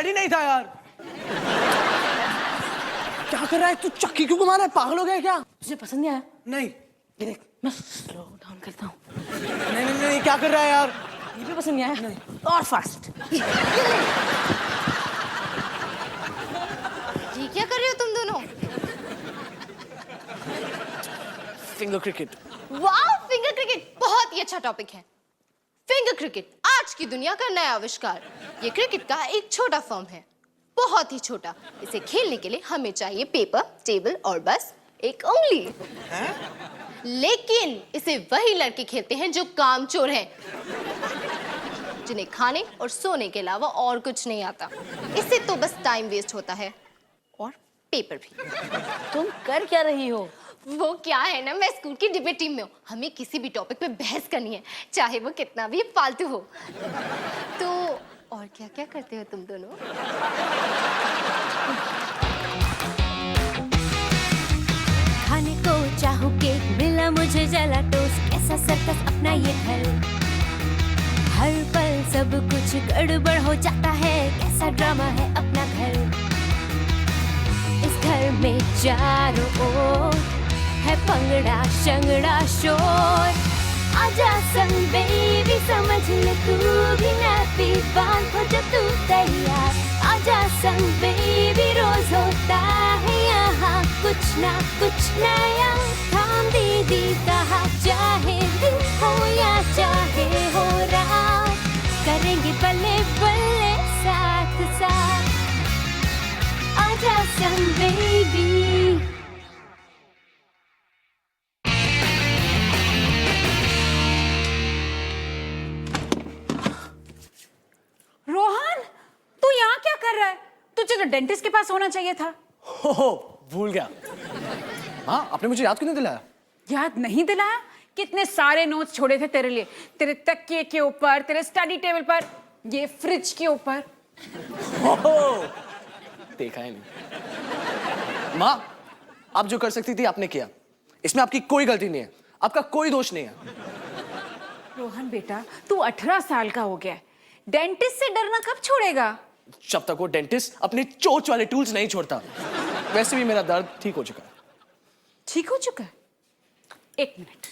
ही नहीं था यार। क्या कर रहा है तू? चक्की क्यों घुमा रहा है? पागल हो गया क्या? तुझे पसंद नहीं आया? नहीं। ये देख, मैं स्लो डाउन करता हूँ। नहीं नहीं नहीं, क्या कर रहा है यार? ये भी पसंद नहीं आया? नहीं। और फास्ट। ये क्या कर रहे हो तुम दोनों? Finger cricket. वाह, फिंगर क्रिकेट बहुत ही अच्छा टॉपिक है। फिंगर क्रिकेट आज की दुनिया का नया आविष्कार। ये क्रिकेट का एक छोटा फॉर्म है, बहुत ही छोटा। इसे खेलने के लिए हमें चाहिए पेपर, टेबल और बस एक उंगली। लेकिन इसे वही लड़के खेलते हैं जो कामचोर हैं, जिन्हें खाने और सोने के अलावा और कुछ नहीं आता। इससे तो बस टाइम वेस्ट होता है और पेपर भी। तुम कर क्या रही हो? वो क्या है ना, मैं स्कूल की डिबेट टीम में हूँ। हमें किसी भी टॉपिक पे बहस करनी है, चाहे वो कितना भी फालतू हो। तो और क्या क्या करते हो तुम दोनों? खाने को चाहूं केक, मिला मुझे जला टोस्ट। कैसा सर्कस अपना ये घर, हर पल सब कुछ गड़बड़ हो जाता है। कैसा ड्रामा है अपना घर, इस घर में चारों ओर है पंगड़ा शंगड़ा शोर। आजा संग बेबी, समझ ले तू भी नैपी बांध हो जब तू तैयार। आजा संग बेबी, रोज होता है यहाँ कुछ ना कुछ नया। थाम दीदी कहा, चाहे दिन हो या चाहे हो रात, करेंगे बल्ले बल्ले साथ साथ। आजा संग बेबी। रोहन, तू यहाँ क्या कर रहा है? तुझे तो डेंटिस्ट के पास होना चाहिए था। हो भूल गया। हाँ, आपने मुझे याद क्यों नहीं दिलाया? याद नहीं दिलाया? कितने सारे नोट्स छोड़े थे तेरे लिए, तेरे तकिए के ऊपर, तेरे स्टडी टेबल पर, ये फ्रिज के ऊपर। देखा ही नहीं। माँ, आप जो कर सकती थी आपने किया, इसमें आपकी कोई गलती नहीं है, आपका कोई दोष नहीं है। रोहन बेटा, तू 18 साल का हो गया है, डेंटिस्ट से डरना कब छोड़ेगा? जब तक वो डेंटिस्ट अपने चोंच वाले टूल्स नहीं छोड़ता। वैसे भी मेरा दर्द ठीक हो चुका है। ठीक हो चुका है? एक मिनट,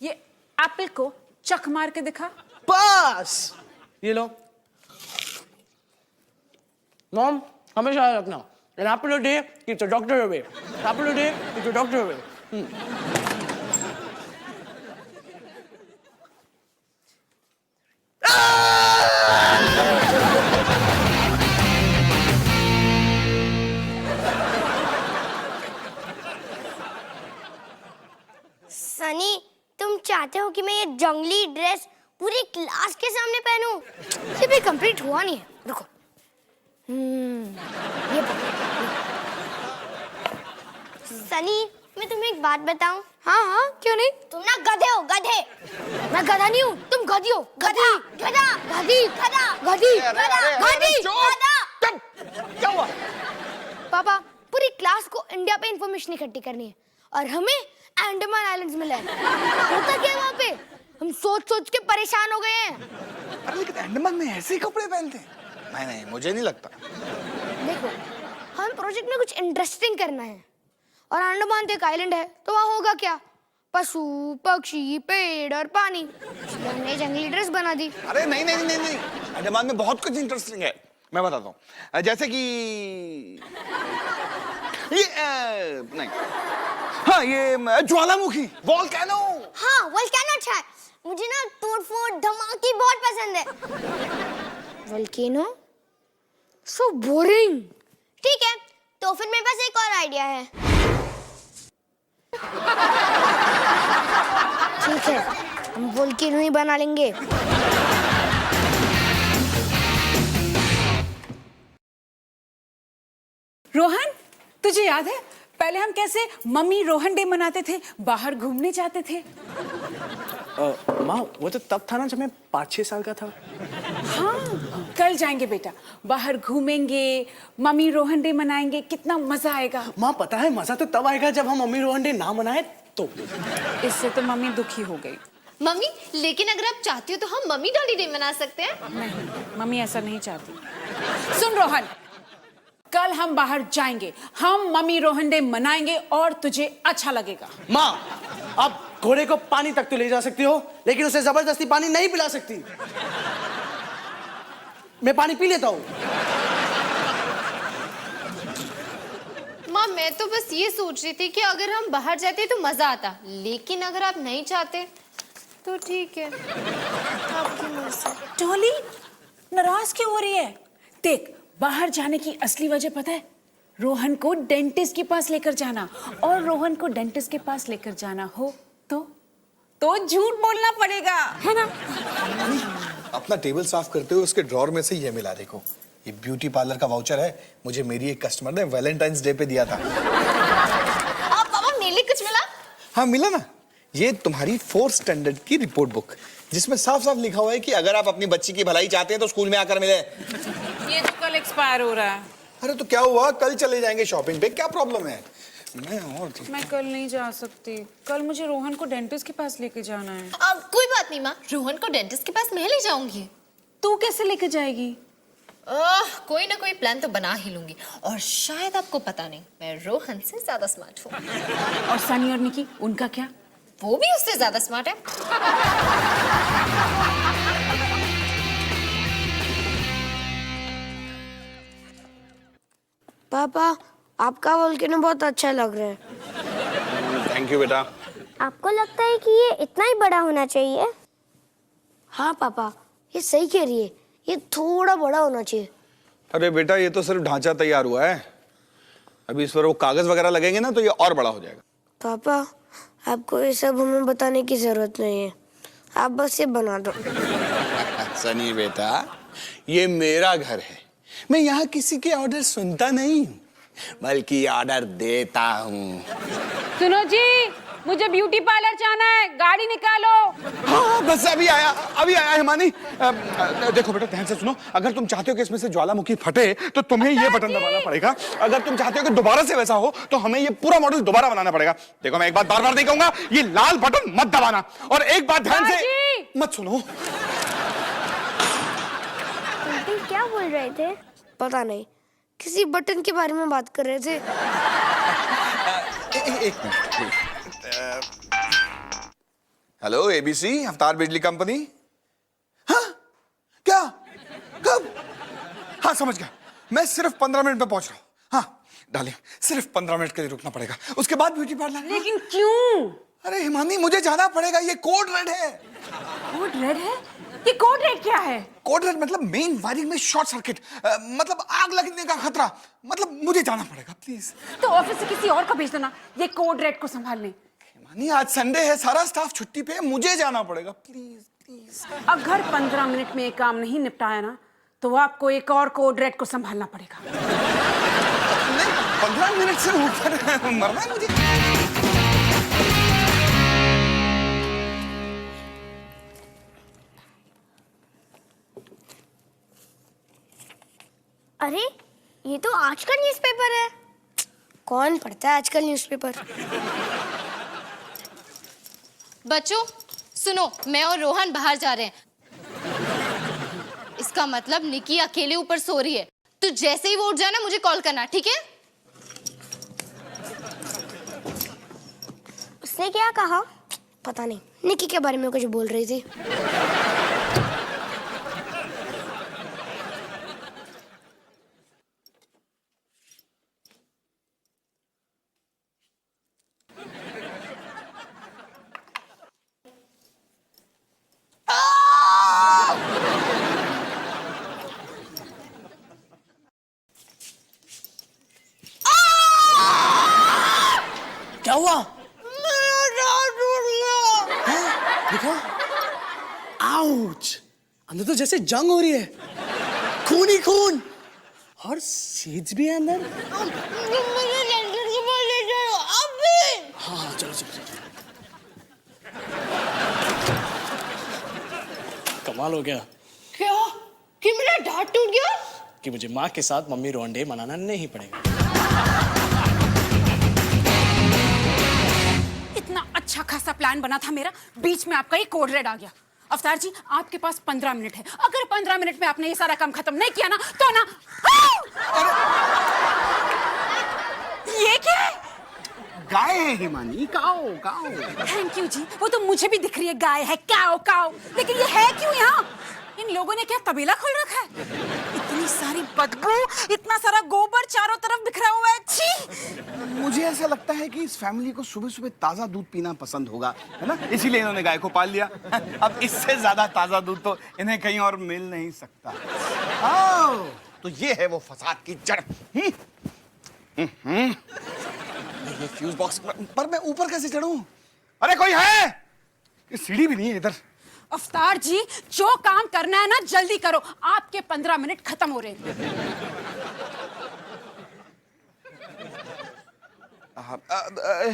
ये एप्पल को चक मार के दिखा। बस ये लो मॉम, हमेशा याद रखना, an apple a day keeps the doctor away. Apple a day keeps the doctor away. Sunny, तुम चाहते हो कि मैं ये जंगली ड्रेस पूरी क्लास के सामने पहनूं? ये भी कंप्लीट हुआ नहीं है, रुको। ये सनी, मैं तुम्हें एक बात बताऊं? हाँ हाँ, क्यों नहीं? तुम ना गधे हो, गधे। मैं गधा नहीं हूँ, तुम गधी हो। गधा गधा गधी गधा गधी गधा गधी गधा। क्या हुआ? पापा, पूरी क्लास को इंडिया पे इंफॉर्मेशन इकट्ठी करनी है और हमें अंडमान आइलैंड्स में लाना है। होता क्या है वहाँ पे? हम सोच सोच के परेशान हो गए हैं। अरे लेकिन अंडमान में ऐसे ही कपड़े पहनते हैं? नहीं, मुझे नहीं लगता। देखो, हम प्रोजेक्ट में कुछ इंटरेस्टिंग करना है और अंडमान तो एक आइलैंड है, तो वहाँ होगा क्या? पशु, पक्षी, पेड़ और पानी। हमने जंगली ड्रेस बना दी। अरे नहीं, अंडमान में बहुत कुछ इंटरेस्टिंग है, मैं बताता हूँ। जैसे कि ये नहीं, हाँ ये ज्वालामुखी, वोल्केनो। हाँ, वोल्केनो अच्छा है। मुझे ना तोड़-फोड़ धमाके बहुत पसंद है। वोल्केनो? So boring. ठीक है, तो फिर मेरे पास एक और आइडिया है। ठीक है, हम वोल्केनो ही बना लेंगे। रोहन, तुझे याद है पहले हम कैसे मम्मी रोहन डे मनाते थे, बाहर घूमने जाते थे? माँ, वो तो तब था ना जब मैं 5-6 साल का था। हाँ, कल जाएंगे बेटा, बाहर घूमेंगे, मम्मी रोहन डे मनाएंगे, कितना मजा आएगा। माँ पता है, मजा तो तब आएगा जब हम मम्मी रोहन डे ना मनाए तो। इससे तो मम्मी दुखी हो गई। मम्मी लेकिन अगर आप चाहती हो तो हम मम्मी डॉली डे मना सकते हैं। नहीं, मम्मी ऐसा नहीं चाहती। सुन रोहन, कल हम बाहर जाएंगे, हम मम्मी रोहन डे मनाएंगे और तुझे अच्छा लगेगा। माँ, आप घोड़े को पानी तक तो ले जा सकती हो, लेकिन उसे जबरदस्ती पानी नहीं पिला सकती। मैं पानी पी लेता हूँ। माँ मैं तो बस ये सोच रही थी कि अगर हम बाहर जाते तो मजा आता, लेकिन अगर आप नहीं चाहते तो ठीक है, आपकी मर्जी। डॉली नाराज क्यों हो रही है? देख, बाहर जाने की असली वजह पता है? रोहन को डेंटिस्ट के पास लेकर जाना, और रोहन को डेंटिस्ट के पास लेकर जाना हो तो झूठ बोलना पड़ेगा, है ना? अपना टेबल साफ करते हुए उसके ड्रॉर में से ये मिला, देखो ये ब्यूटी पार्लर का वाउचर है, मुझे मेरी एक कस्टमर ने वैलेंटाइंस डे पे दिया था। आप पापा मेरे लिए कुछ मिला? हाँ मिला ना, ये तुम्हारी 4th स्टैंडर्ड की रिपोर्ट बुक, जिसमें साफ साफ लिखा हुआ है कि अगर आप अपनी बच्ची की भलाई चाहते हैं तो स्कूल में आकर मिले। ये तो कल एक्सपायर हो रहा है। अरे तो क्या हुआ, कल चले जाएंगे शॉपिंग पे, क्या प्रॉब्लम है? मैं कल नहीं जा सकती, कल मुझे रोहन को डेंटिस्ट के पास लेके जाना है। कोई बात नहीं माँ, रोहन को डेंटिस्ट के पास मैं ले जाऊंगी। तू कैसे लेके जाएगी? कोई ना कोई प्लान तो बना ही लूंगी, और शायद आपको पता नहीं, मैं रोहन से ज्यादा स्मार्ट हूँ। और सनी और निकी, उनका क्या? वो भी उससे ज्यादा स्मार्ट है। पापा, आपका वोल्केनो बहुत अच्छा लग रहा है। थैंक यू बेटा। आपको लगता है कि ये इतना ही बड़ा होना चाहिए? हाँ पापा, ये सही कह रही है, ये थोड़ा बड़ा होना चाहिए। अरे बेटा ये तो सिर्फ ढांचा तैयार हुआ है, अभी इस पर वो कागज वगैरह लगेंगे ना तो ये और बड़ा हो जाएगा। पापा, आपको ये सब हमें बताने की जरूरत नहीं है, आप बस ये बना दो। सनी बेटा, ये मेरा घर है, मैं यहाँ किसी के ऑर्डर सुनता नहीं बल्कि ऑर्डर देता हूँ। सुनो जी, मुझे ब्यूटी पार्लर जाना है, गाड़ी निकालो। हाँ बस अभी आया हिमानी। देखो बेटा ध्यान से सुनो, अगर तुम चाहते हो कि इसमें से ज्वालामुखी फटे तो तुम्हें ये बटन दबाना पड़ेगा, अगर तुम चाहते हो कि दोबारा से वैसा हो तो हमें ये पूरा मॉडल दोबारा बनाना पड़ेगा। देखो मैं एक बात बार बार नहीं कहूंगा, ये लाल बटन मत दबाना, और एक बात ध्यान से मत सुनो। क्या बोल रहे थे? पता नहीं, किसी बटन के बारे में बात कर रहे थे। एक मिनट। हेलो एबीसी अवतार बिजली कंपनी। हाँ क्या, कब? हाँ समझ गया, मैं सिर्फ 15 मिनट में पहुंच रहा हूँ। हाँ डालिए, सिर्फ 15 मिनट के लिए रुकना पड़ेगा, उसके बाद ब्यूटी पार्लर। लेकिन क्यों? अरे हिमानी मुझे जाना पड़ेगा, ये कोड रेड है। कोड रेड है? ये कोड रेड क्या है? कोड रेड मतलब मेन वायरिंग में शॉर्ट सर्किट, मतलब आग लगने का खतरा, मतलब मुझे जाना पड़ेगा प्लीज। तो ऑफिस से किसी और को भेज दो ना, ये कोड रेड को संभालने। हिमानी आज संडे है, सारा स्टाफ छुट्टी पे है, मुझे जाना पड़ेगा प्लीज प्लीज। अगर 15 मिनट में ये काम नहीं निपटाया ना तो आपको एक और कोड रेड को संभालना पड़ेगा। नहीं 15 मिनट से ऊपर मरना है मुझे। अरे ये तो आज का न्यूज़पेपर है। कौन पढ़ता है आजकल न्यूज़पेपर? बच्चों सुनो, मैं और रोहन बाहर जा रहे हैं, इसका मतलब निकी अकेले ऊपर सो रही है, तो जैसे ही वो उठ जाए ना मुझे कॉल करना, ठीक है? उसने क्या कहा? पता नहीं, निकी के बारे में कुछ बोल रही थी। क्या हुआ? देखो, आउच, अंदर तो जैसे जंग हो रही है, खून ही खून, और सीज भी है अंदर। हाँ चलो चलो चलो। कमाल हो गया क्या कि मेरा दांत टूट गया? कि मुझे माँ के साथ मम्मी रोहन डे मनाना नहीं पड़ेगा। इतना अच्छा खासा प्लान बना था मेरा, बीच में आपका ये कोड रेड आ गया। अवतार जी, आपके पास 15 मिनट है। अगर 15 मिनट में आपने ये सारा काम खत्म नहीं किया ना तो ना। ये क्या है? गाय है हिमानी, काओ काओ। थैंक यू जी, वो तो मुझे भी दिख रही है, गाय है, काओ काओ, लेकिन ये है क्यों यहाँ? इन लोगों ने क्या तबेला खोल रखा है? इतनी सारी बदबू, इतना सारा गोबर चारों तरफ बिखरा हुआ है, छी! मुझे ऐसा लगता है कि इस फैमिली को सुबह सुबह ताजा दूध पीना पसंद होगा, है ना? इसीलिए इन्होंने गाय को पाल लिया। अब इससे ज्यादा ताजा दूध तो इन्हें कहीं और मिल नहीं सकता। तो ये है वो फसाद की जड़। ये फ्यूज बॉक्स पर मैं ऊपर कैसे चढ़ूं? अरे कोई है? ये सीढ़ी भी नहीं है इधर। अवतार जी, जो काम करना है ना जल्दी करो, आपके 15 मिनट खत्म हो रहे हैं।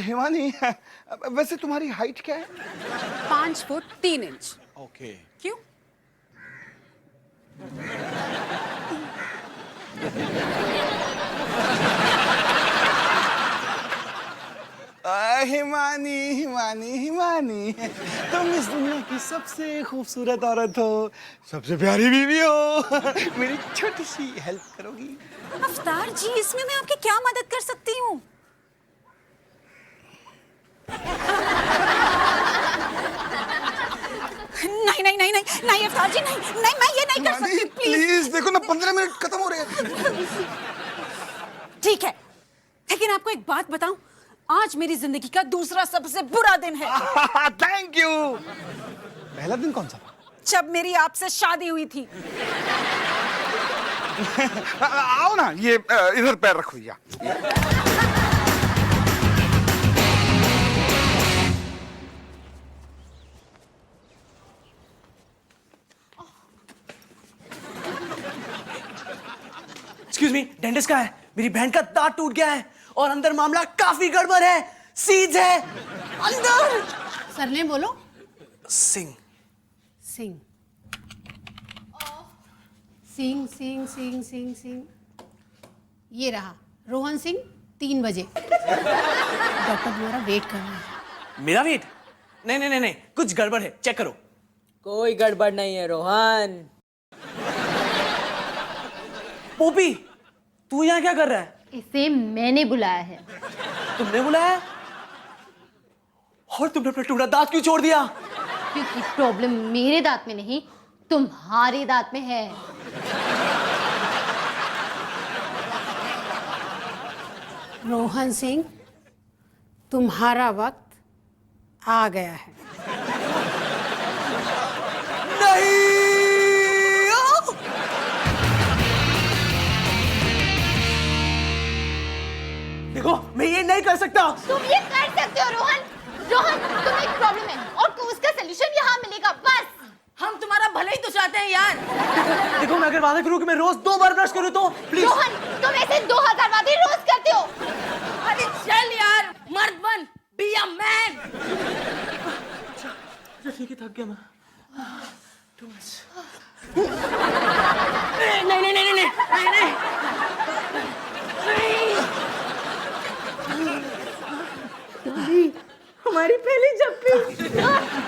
हिमानी, वैसे तुम्हारी हाइट क्या है? 5 फुट 3 इंच। ओके। क्यों? हिमानी हिमानी हिमानी, तुम इस दुनिया की सबसे खूबसूरत औरत हो, सबसे प्यारी बीवी हो। मेरी छोटी सी हेल्प करोगी? अवतार जी, इसमें मैं आपकी क्या मदद कर सकती हूँ? नहीं नहीं नहीं नहीं नहीं अवतार जी, नहीं नहीं, मैं ये नहीं कर सकती, प्लीज देखो ना, 15 मिनट खत्म हो रहे हैं। ठीक है, लेकिन आपको एक बात बताऊं, आज मेरी जिंदगी का दूसरा सबसे बुरा दिन है। Thank you. पहला दिन कौन सा था? जब मेरी आपसे शादी हुई थी। आओ ना, ये इधर पैर रखो भैया। एक्सक्यूज मी, डेंटिस्ट का है। मेरी बहन का दांत टूट गया है और अंदर मामला काफी गड़बड़ है। सीज है अंदर। सरनेम बोलो। सिंह। सिंह सिंह सिंह सिंह सिंह सिंह। ये रहा रोहन सिंह, 3 बजे। डॉक्टर तुम्हारा वेट कर रहा है। मेरा वेट? नहीं नहीं नहीं नहीं, कुछ गड़बड़ है, चेक करो। कोई गड़बड़ नहीं है रोहन। पोपी, तू यहाँ क्या कर रहा है? इसे मैंने बुलाया है। तुमने बुलाया? और तुमने अपना टूटा दांत क्यों छोड़ दिया? क्योंकि प्रॉब्लम मेरे दांत में नहीं, तुम्हारे दांत में है। रोहन सिंह, तुम्हारा वक्त आ गया है। नहीं। देखो, मैं ये नहीं कर सकता। तुम ये कर सकते हो रोहन। रोहन, तुम एक प्रॉब्लम है और उसका सलूशन यहाँ मिलेगा, बस। हम तुम्हारा भले ही तो चाहते हैं यार। देखो, मैं अगर वादा करूं कि मैं रोज 2 बार ब्रश करूं तो प्लीज। रोहन, तुम ऐसे 2000 वादे रोज करते हो। अरे चल यार, मर्द बन, बी अ मैन। ठीक है, थक गया मैं। नहीं नहीं नहीं नहीं नहीं नहीं। हमारी पहली जप्पी।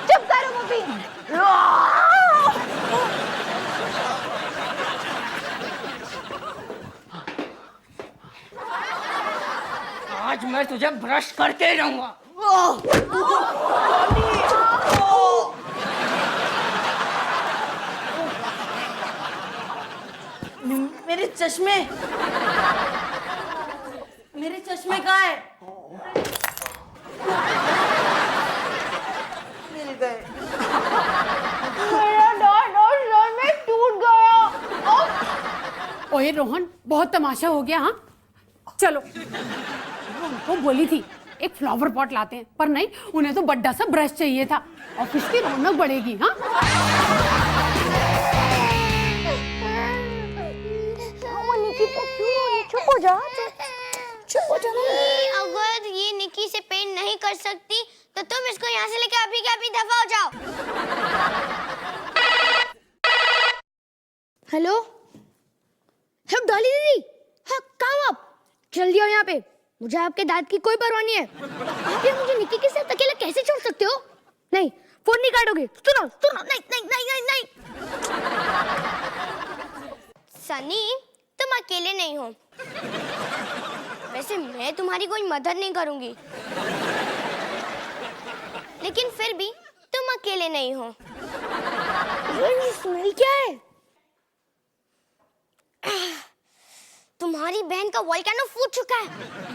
चुप करो मम्मी। आज मैं तुझे ब्रश करके रहूंगा। मेरे चश्मे, मेरे चश्मे कहाँ है? मिल गए। मेरा दांत और सर में टूट गया। ओए रोहन, बहुत तमाशा हो गया। हाँ चलो, उनको बोली थी एक फ्लावर पॉट लाते हैं, पर नहीं, उन्हें तो बड्डा सा ब्रश चाहिए था। ऑफिस की रौनक बढ़ेगी। हाँ चुप हो जा, चुप हो जा। अगर ये निकी से पेंट नहीं कर सकती तो तुम इसको यहाँ से लेके अभी के अभी दफा हो जाओ। हेलो, हेलो डॉली दीदी। हाँ, कहाँ आप? जल्दी आओ यहाँ पे। मुझे आपके दांत की कोई परवाह नहीं है। आप ये मुझे निकी के साथ अकेला कैसे छोड़ सकते हो? फोन नहीं काटोगे? सुनो सुनो, नहीं नहीं नहीं नहीं नहीं। सनी, तुम अकेले नहीं हो। वैसे मैं तुम्हारी कोई मदद नहीं करूंगी, लेकिन फिर भी तुम अकेले नहीं हो। ये स्मेल क्या है? तुम्हारी बहन का वोल्केनो फूट चुका है।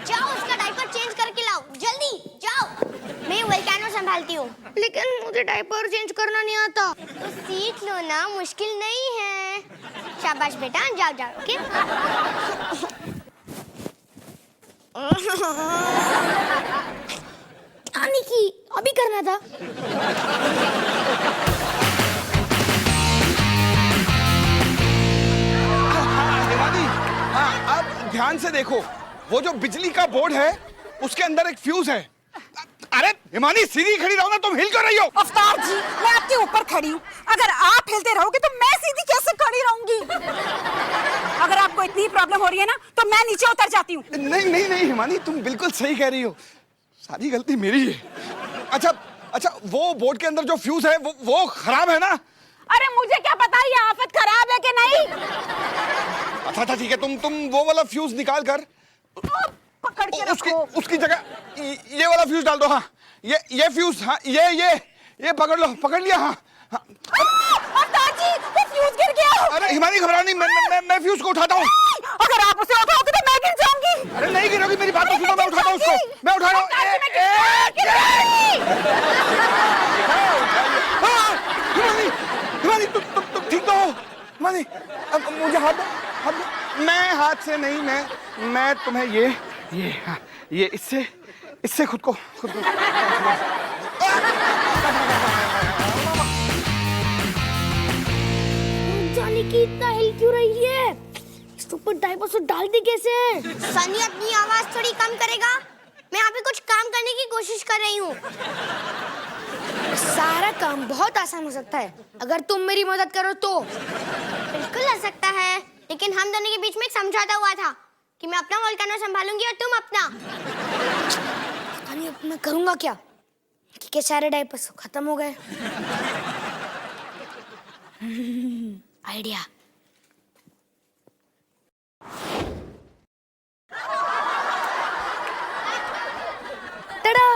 जाओ उसका डायपर चेंज करके लाओ, जल्दी जाओ। मैं वोल्केनो संभालती हूँ। लेकिन मुझे डायपर चेंज करना नहीं आता। तो सीख लो ना, मुश्किल नहीं है। शाबाश बेटा, जाओ जाओ, ओके? आने की अभी करना था। हिमानी, हाँ, अब ध्यान से देखो, वो जो बिजली का बोर्ड है उसके अंदर एक फ्यूज है। अरे हिमानी, सीधी खड़ी रहो ना, तुम हिल क्यों रही हो? अवतार जी, मैं आपके ऊपर खड़ी हूँ। अगर आप हिलते रहोगे तो मैं सीधी कैसे खड़ी रहूंगी? अगर आपको इतनी प्रॉब्लम हो रही है ना, तो मैं नीचे उतर जाती हूँ। नहीं नहीं नहीं हिमानी, तुम बिल्कुल सही कह रही हो, सारी गलती मेरी है। अच्छा अच्छा, वो बोर्ड के अंदर जो फ्यूज है वो खराब है ना? अरे मुझे क्या पता ये आफत खराब है कि नहीं। अच्छा ठीक है, तुम वो वाला फ्यूज निकाल कर पकड़ के रखो। उसकी जगह ये वाला फ्यूज डाल दो। हाँ, ये फ्यूज, हाँ ये पकड़ लो, पकड़ लिया। हाँ अवतार जी, वो फ्यूज गिर गया। अरे हिमानी घबरा नहीं, मैं फ्यूज को उठाता हूँ। अगर आप उसे उठाओगे तो मैं गिर जाऊंगी। अरे नहीं गिरोगी, मेरी बात तो सुनो, मैं उठाता हूँ उसको, मैं उठा रहा हूँ। हिमानी, तुम ठीक तो हो? हिमानी, अब मुझे हाथ दो। मैं हाथ से नहीं, मैं तुम्हें ये इससे खुद को जाने की इतना हिल क्यों रही है? इसके ऊपर डायपर से डाल दी कैसे? सनी अपनी आवाज थोड़ी कम करेगा। मैं यहाँ पे कुछ काम करने की कोशिश कर रही हूँ। सारा काम बहुत आसान हो सकता है अगर तुम मेरी मदद करो तो। बिल्कुल हो सकता है, लेकिन हम दोनों के बीच में एक समझौता हुआ था कि मैं अपना वोल्केनो संभालूंगी और तुम अपना। अब मैं करूंगा क्या? क्योंकि सारे डायपर्स खत्म हो गए। आइडिया। टड़ा!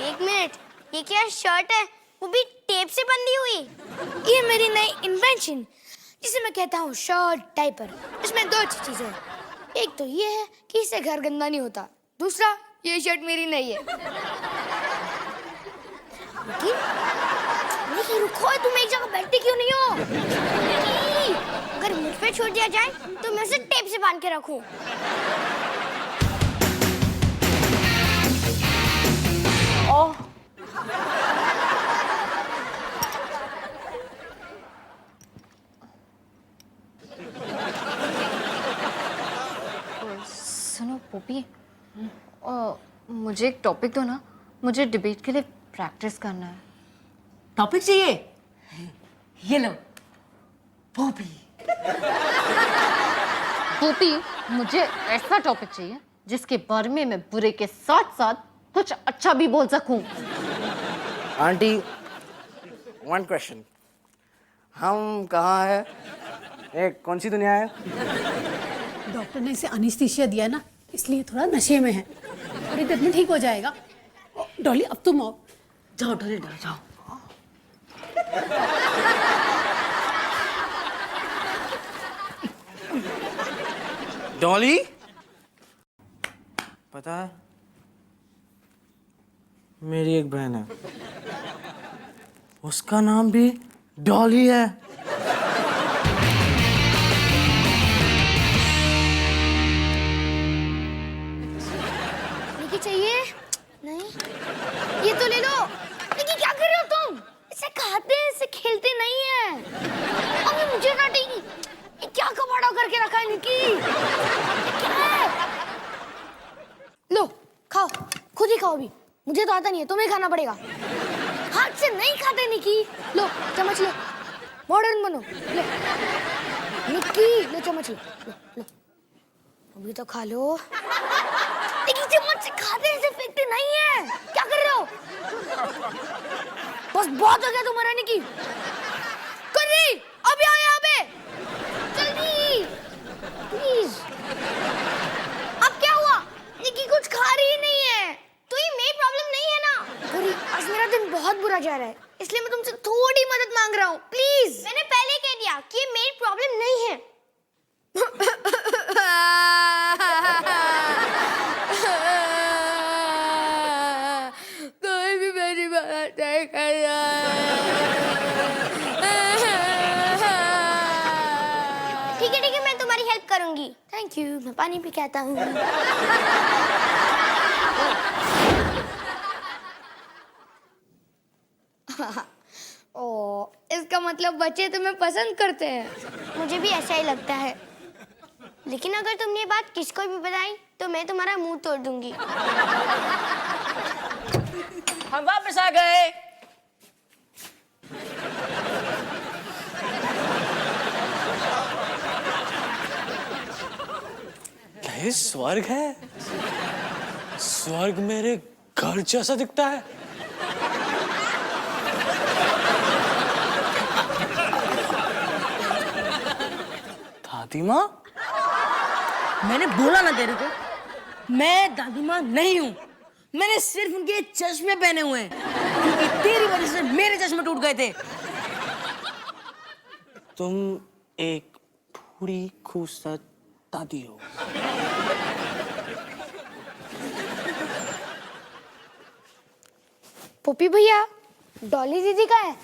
एक मिनट, ये क्या शर्ट है? वो भी टेप से बंधी हुई। ये मेरी नई इन्वेंशन, जिसे मैं कहता हूँ शर्ट डायपर। इसमें दो अच्छी चीजें हैं। एक तो ये है कि इससे घर गंदा नहीं होता। दूसरा, ये शर्ट मेरी नहीं है। लेकिन रुको, तुम एक जगह बैठती क्यों नहीं हो? अगर मुझ पे छोड़ दिया जाए तो मैं उसे टेप से बांध के रखूं। ओह, सुनो पोपी, मुझे एक टॉपिक दो ना, मुझे डिबेट के लिए प्रैक्टिस करना है। टॉपिक चाहिए? ये लो, पोपी। पोपी, मुझे ऐसा टॉपिक चाहिए जिसके बारे में मैं बुरे के साथ साथ कुछ अच्छा भी बोल सकूं। आंटी, वन क्वेश्चन, हम कहाँ हैं? कौन सी दुनिया है? डॉक्टर ने इसे अनिस्थीसिया दिया ना, इसलिए थोड़ा नशे में है। थोड़ी देर में ठीक हो जाएगा। डॉली, अब तुम आओ। जाओ डॉली, जाओ। डॉली, पता है मेरी एक बहन है, उसका नाम भी डॉली है। चाहिए? नहीं, ये तो ले लो। लेकिन क्या कर रहे हो तुम? इसे खाते हैं, इसे खेलते नहीं है। अबे मुझे डांटेगी। ये क्या कबाड़ा करके रखा है निकी? क्या है? लो खाओ, खुद ही खाओ भी। मुझे तो आता नहीं है, तुम्हें खाना पड़ेगा। हाथ से नहीं खाते निकी। लो चम्मच लो, मॉडर्न बनो। लो निकी, लो चम्मच लो, लो अभी तो खा लो। लेकिन चम्मच से खाते हैं, फेंकते नहीं है। क्या कर रहे हो? बस बहुत हो गया तुम्हारा निकी। करी अभी आओ यहाँ पे जल्दी प्लीज। अब क्या हुआ? निकी कुछ खा रही नहीं है तो ये मेरी प्रॉब्लम नहीं है ना। करी आज मेरा दिन बहुत बुरा जा रहा है इसलिए मैं तुमसे थोड़ी मदद मांग रहा हूँ प्लीज। मैंने पहले कह दिया कि ये मेरी प्रॉब्लम नहीं है। कोई भी मेरी बात नहीं कर रहा है। ठीक है मैं तुम्हारी हेल्प करूंगी। Thank you. मैं पानी पी के आता हूँ। ओ, इसका मतलब बच्चे तुम्हें पसंद करते हैं। मुझे भी ऐसा ही लगता है लेकिन अगर तुमने ये बात किसको भी बताई तो मैं तुम्हारा मुंह तोड़ दूंगी। हम वापस आ गए। क्या ये स्वर्ग है? स्वर्ग मेरे घर जैसा दिखता है। दादी माँ, मैंने बोला ना तेरे को मैं दादी माँ नहीं हूँ। मैंने सिर्फ उनके चश्मे पहने हुए हैं क्योंकि तेरी वजह से मेरे चश्मे टूट गए थे। तुम एक बूढ़ी खूबसूरत दादी हो। पोपी भैया डॉली दीदी का है।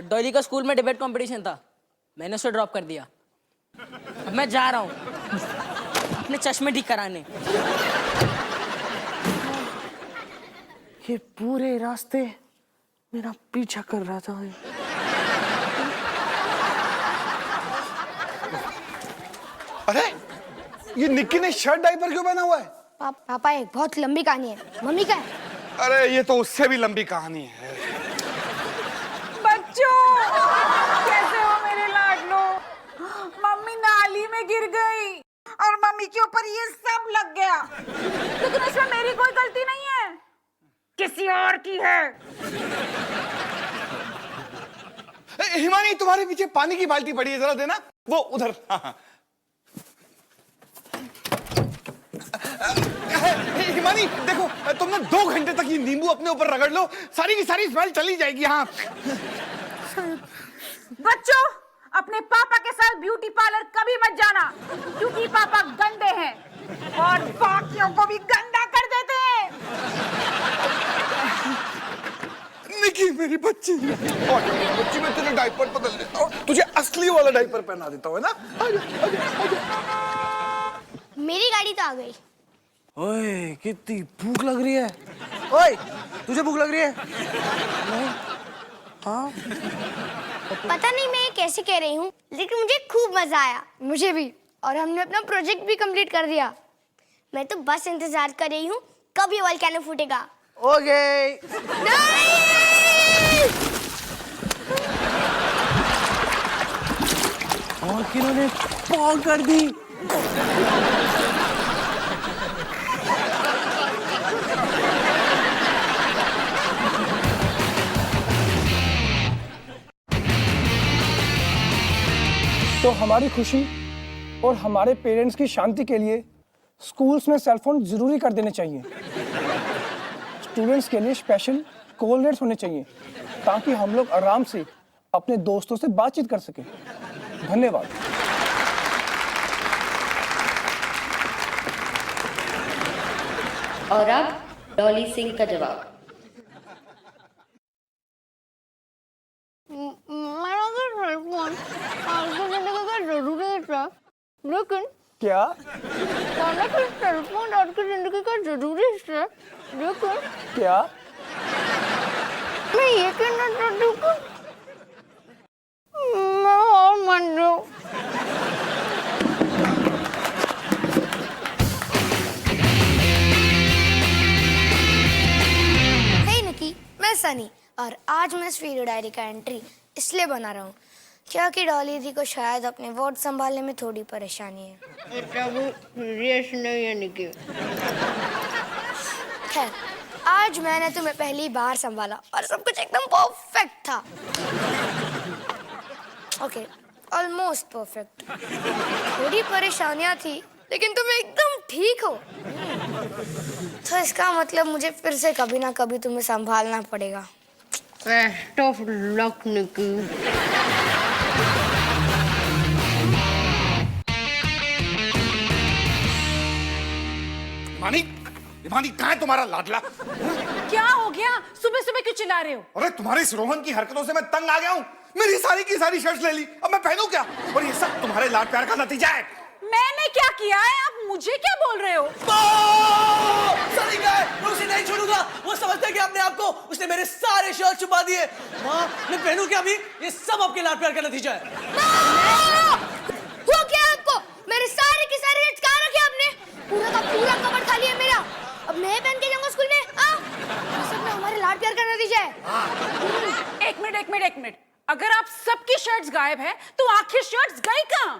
डॉली का स्कूल में डिबेट कंपटीशन था, मैंने उसे ड्रॉप कर दिया। अब मैं जा रहा हूँ अपने चश्मे ठीक कराने। ये पूरे रास्ते मेरा पीछा कर रहा था। अरे ये निक्की ने शर्ट डायपर क्यों पहना हुआ है? पापा एक बहुत लंबी कहानी है। मम्मी का है। अरे ये तो उससे भी लंबी कहानी है। बच्चों कैसे हो मेरे लाडलो? मम्मी नाली में गिर गई और मम्मी के ऊपर ये सब लग गया लेकिन इसमें मेरी कोई गलती नहीं है, किसी और की है। हिमानी तुम्हारे पीछे पानी की बाल्टी पड़ी है, जरा देना। वो उधर। हाँ। हिमानी देखो, तुमने 2 घंटे तक ये नींबू अपने ऊपर रगड़ लो, सारी की सारी स्मेल चली जाएगी। हाँ बच्चों अपने पापा के साथ ब्यूटी पार्लर कभी मत जाना क्योंकि पापा गंदे हैं और बाकियों को भी गंदा कर देते हैं। निकी मेरी बच्ची, और बच्ची मैं तेरे डायपर बदल देता हूँ, तुझे असली वाला डायपर पहना देता हूँ, है ना? मेरी गाड़ी तो आ गई। ओए कितनी भूख लग रही है। ओए तुझे भूख लग रही है? नहीं। हाँ पता नहीं मैं ये कैसे कह रही हूँ लेकिन मुझे खूब मजा आया। मुझे भी। और हमने अपना प्रोजेक्ट भी कंप्लीट कर दिया। मैं तो बस इंतजार कर रही हूँ कब ये वोल्केनो फूटेगा। ओके। और किन्होंने पॉल कर दी। तो हमारी खुशी और हमारे पेरेंट्स की शांति के लिए स्कूल्स में सेलफोन जरूरी कर देने चाहिए। स्टूडेंट्स के लिए स्पेशल कॉल रेट्स होने चाहिए ताकि हम लोग आराम से अपने दोस्तों से बातचीत कर सकें। धन्यवाद। और अब डॉली सिंह का जवाब। लेकिन क्या सेलफोन आज की जिंदगी का जरूरी हिस्सा है। लेकिन क्या मैं ये कहना चाहती हूँ कि मैं और मान जाऊँ। हे निकी, मैं सनी और आज मैं स्वीडो डायरी का एंट्री इसलिए बना रहा हूँ क्योंकि डॉली दी को शायद अपने वर्ड संभालने में थोड़ी परेशानी है। सीरियस नहीं है निकी। खैर, आज मैंने तुम्हें पहली बार संभाला और सब कुछ एकदम परफेक्ट था। Okay, almost perfect. थोड़ी परेशानियां थी, लेकिन तुम एकदम ठीक हो। तो इसका मतलब मुझे फिर से कभी ना कभी तुम्हें संभालना पड़ेगा। बेस्ट ऑफ लक निकी। हिमानी, हिमानी कहाँ है तुम्हारा लाडला? क्या हो गया? सुबह सुबह क्यों चिल्ला रहे हो? अरे तुम्हारे इस रोहन की हरकतों से मैं तंग आ गया हूँ। मेरी सारी की सारी शर्ट्स ले ली, अब मैं पहनूं क्या? और ये सब तुम्हारे लाड प्यार का नतीजा है। मैंने क्या किया है? आप मुझे क्या बोल रहे हो? सनी का है, मैं उसे नहीं छोड़ूंगा। वो समझता है कि अपने आप को उसने मेरे सारे शर्ट छुपा दिए। माँ, मैं पहनूं क्या अभी? ये सब आपके लाड प्यार का नतीजा है। हुआ क्या आपको? मेरे सारे के सारे शर्ट्स कहाँ रखे आपने? पूरा का पूरा कवर खाली है मेरा। अब मैं पहन के जाऊंगा स्कूल में? ये सब हमारे लाड प्यार का नतीजा है। एक मिनट। अगर आप सबकी शर्ट्स गायब है तो आखिर शर्ट्स गई कहाँ?